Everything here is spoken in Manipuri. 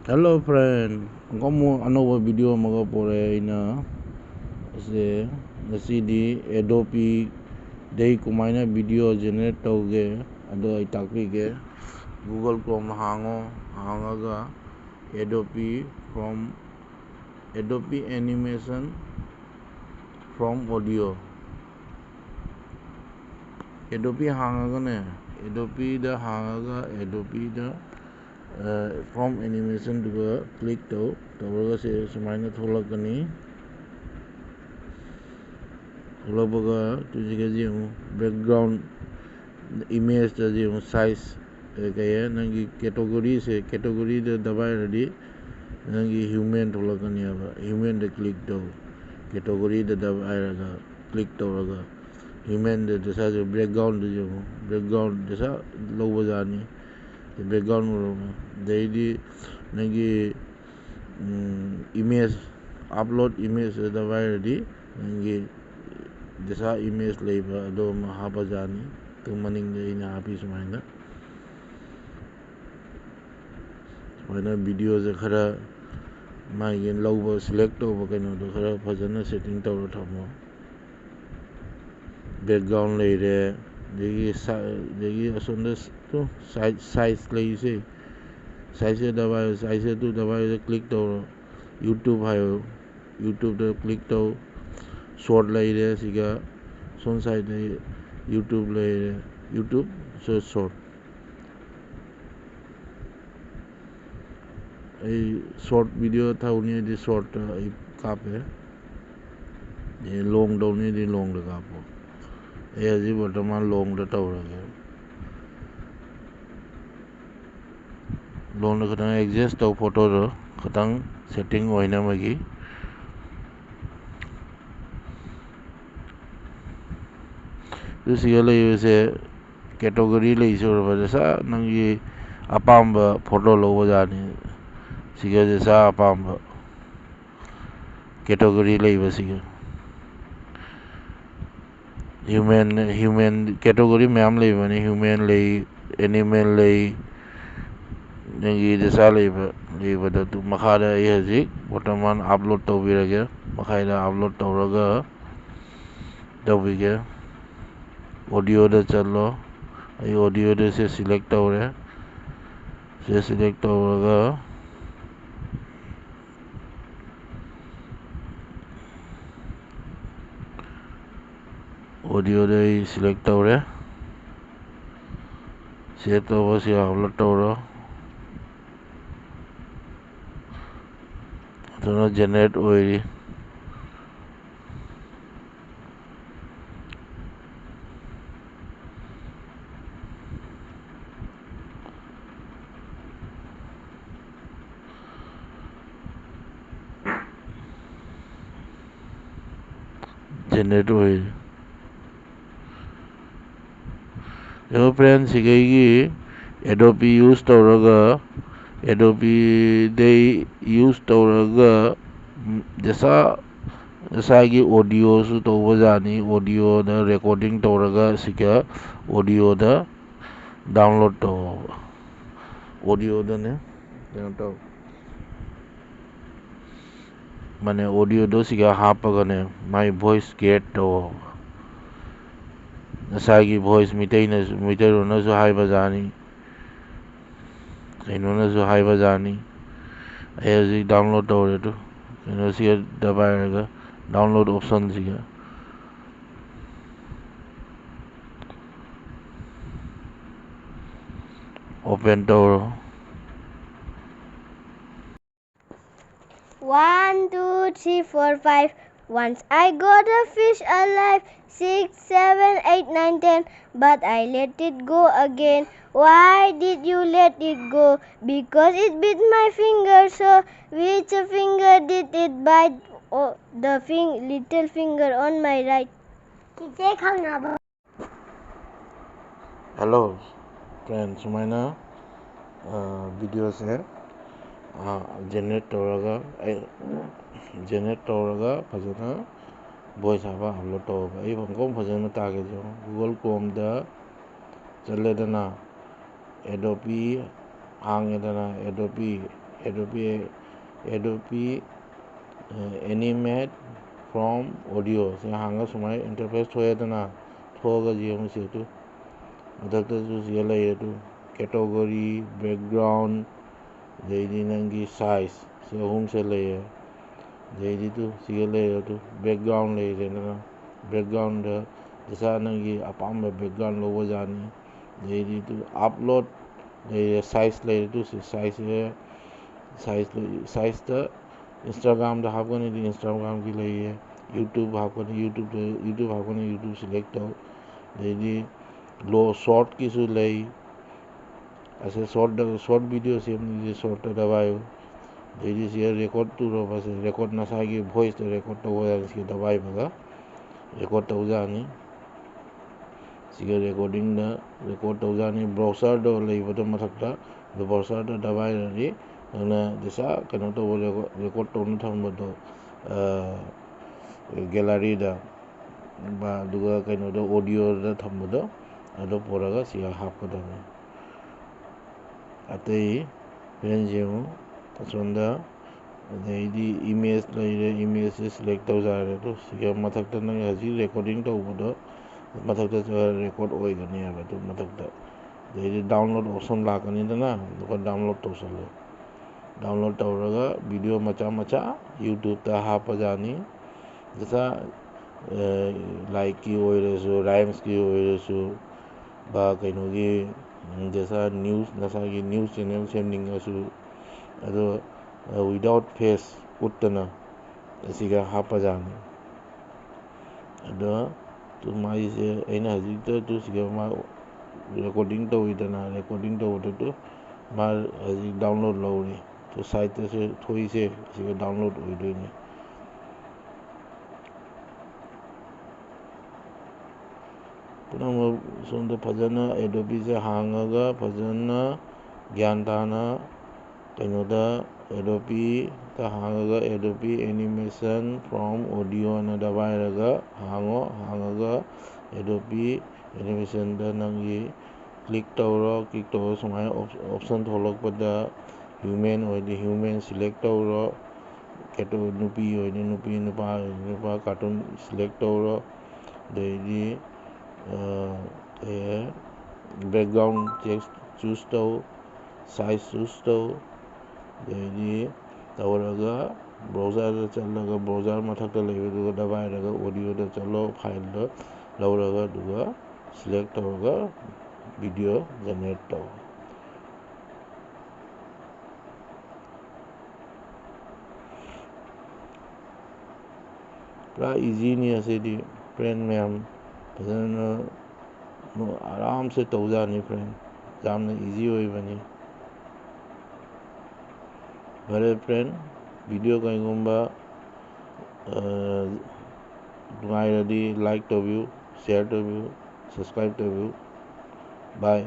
Hello friend, kamu another video mga pore ina se nasidi Adobe day kumaina video generate tauge ado itakpige Google Chrome hangaga Adobe from Adobe animation from audio Adobe hangaga ne Adobe da from animation to click to se sumaina tholakani tholabaga tujiga background image da size kaya nangi category da dabai ready nangi human tholakani aba human da click to category da dabai raga click to raga human da desa background desa logo jani background daily nangi image upload image da ready nangi desa image labor ado hapa jani tu maning de ina happy sumaina video se khara mai logo select to bakano do khara phajana setting to thamo background layer degi asonda to size lay se size to dabai click to YouTube hayo YouTube da click to short layer siga son side YouTube layer YouTube so short a short video thauni di short kape ye long down ni di long da kapo e aji bartaman long da tawra ge long da khatang adjust to photo ro khatang setting hoina magi siga lay se category lay so sa nangi apamba photo lo jani siga jesa apamba category lay siga human category ma'am ले बने human ले animal ले नंगी जैसा ले बता तू मखारा ये जी वर्तमान अपलोड तो भी रह गया मखारा अपलोड तो रहा तो भी गया ऑडियो दे चलो ये ऑडियो दे से सिलेक्ट हो रहा से सिलेक्ट हो रहा ऑडियो दे सिलेक्ट हो रहा से तो बस ये अपलोड हो रहा तो जनरेट हो रही जनरेट हो रही देखो फ्रेंड्स सिखाएगी Adobe use तौरगा Adobe दे use तौरगा जैसा कि audio सु तो बजानी audio दा recording तौरगा सिखा audio दा download तो audio दा ने तो माने audio दो सिखा हाँ पगने my voice get तो जैसा voice मिटे रोना सु हाई बजानी इन्होंने सु हाई बजानी ऐसे डाउनलोड हो रहे तो इन्होंने सिखा दबाएगा डाउनलोड ऑप्शन सिखा open to 1, 2, 3, 4, 5. Once I got a fish alive. 6, 7, 8, 9, 10. But I let it go again. Why did you let it go? Because it bit my finger. So which finger did it bite? Oh, the little finger on my right. hello friends सुमाइना video से generate तौरगा फजना voice हवा upload तौरगा ये हमको फजना ताके जो Google Chrome दा चले दना Adobe हांगे दना Adobe Adobe animate from audio se hanga sumai interface thoyadana thoga jemu se tu adakta su yelai tu category background deidi nangi size se hum se layer deidi tu sigelai tu background layer na background da jasa nangi apamba background logo jani deidi tu upload layer size layer tu size da Instagram da hapkani di Instagram ki layer YouTube hapkani YouTube select tau deidi lo short ki su lai ase short video semni short da dabayo deidi se record tu ro bas record na sa ki voice da record to hoya iske dabai baga record to jani sige recording da record to jani browser do lai bodo mathakta do browser da dabai ri na desa kano to record to na tham bodo gallery da ba duga kano do audio da tham bodo ado poraga siya hapkada atei penjemu sonda deidi image laire image select tawjare to siga mathakta nang haji recording tawbodo mathakta record oigani aba to mathakta deidi download option lakani dana duka download tawsalo download tawraga video macha YouTube ta hapajani jasa like ki oiresu rhymes ki oiresu ba kainogi jasa news nasagi news channel semningasu ado without face uttana asiga hapajani ado tu mai se aina hajita tu siga ma recording to idana recording to to ma haji download lawni to site se thoi se siga download oidoni puna sonda phajana Adobe se hangaga phajana gyan dana kainoda Adobe ta hangaga Adobe animation from audio na dabairaga hangaga Adobe animation da nangi click tawro sumai option tholokpada human select tawro keto nupi nupa cartoon select tawro deidi background text choose taw size choose taw deidi tawraga browser da challaga browser mathakta leibeduga dabairaga audio da chalo file da lawraga duga select tawraga video generate taw pra easy ni ase di friend ma'am फजना आराम से तौजानी फ्रेंड जामना इजी होई बनी मेरे फ्रेंड वीडियो कहीं like to view, share to view, subscribe to view. Bye.